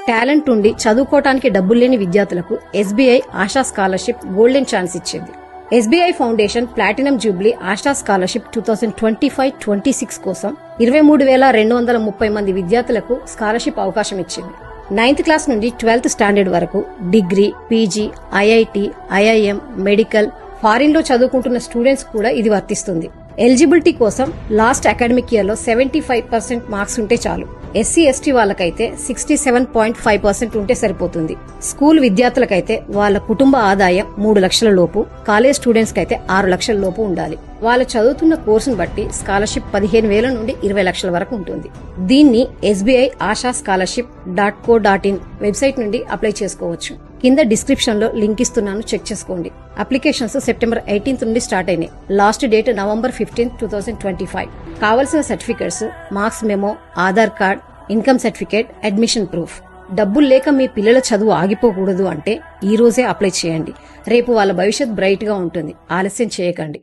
Talent ఉండి చదువుకోవటానికి డబ్బులు లేని విద్యార్థులకు SBI Asha scholarship golden chance ఇచ్చింది. SBI foundation platinum jubilee Asha scholarship 2025-26 కోసం 23,230 మంది విద్యార్థులకు స్కాలర్షిప్ అవకాశం ఇచ్చింది. 9th క్లాస్ నుండి 12th స్టాండర్డ్ వరకు degree, PG, IIT, IIM, medical, foreign లో చదువుకుంటున్న స్టూడెంట్స్ కూడా ఇది వర్తిస్తుంది. ఎలిజిబిలిటీ కోసం లాస్ట్ అకాడమిక్ ఇయర్ లో 75% మార్క్స్ ఉంటే చాలు. ఎస్సీ ఎస్టీ వాళ్ళకైతే 67.5% ఉంటే సరిపోతుంది. స్కూల్ విద్యార్థులకైతే వాళ్ళ కుటుంబ ఆదాయం 3 లక్షల లోపు, కాలేజ్ స్టూడెంట్స్ కైతే 6 లక్షల లోపు ఉండాలి. వాళ్ళు చదువుతున్న కోర్సును బట్టి స్కాలర్షిప్ 15,000 నుండి 20 లక్షల వరకు ఉంటుంది. దీన్ని SBI ఆశా scholarship.co.in వెబ్సైట్ నుండి అప్లై చేసుకోవచ్చు. కింద డిస్క్రిప్షన్ లో లింక్ ఇస్తున్నాను, చెక్ చేసుకోండి. అప్లికేషన్స్ సెప్టెంబర్ 18 నుండి స్టార్ట్ అయినాయి. Last date November 15, 2025. కావలసిన certificates marks memo, Aadhaar card, income certificate, admission proof. డబ్బులు లేక మీ పిల్లల చదువు ఆగిపోకూడదు అంటే ఈ రోజే అప్లై చేయండి. రేపు వాళ్ళ భవిష్యత్ బ్రైట్ గా ఉంటుంది. ఆలస్యం చేయకండి.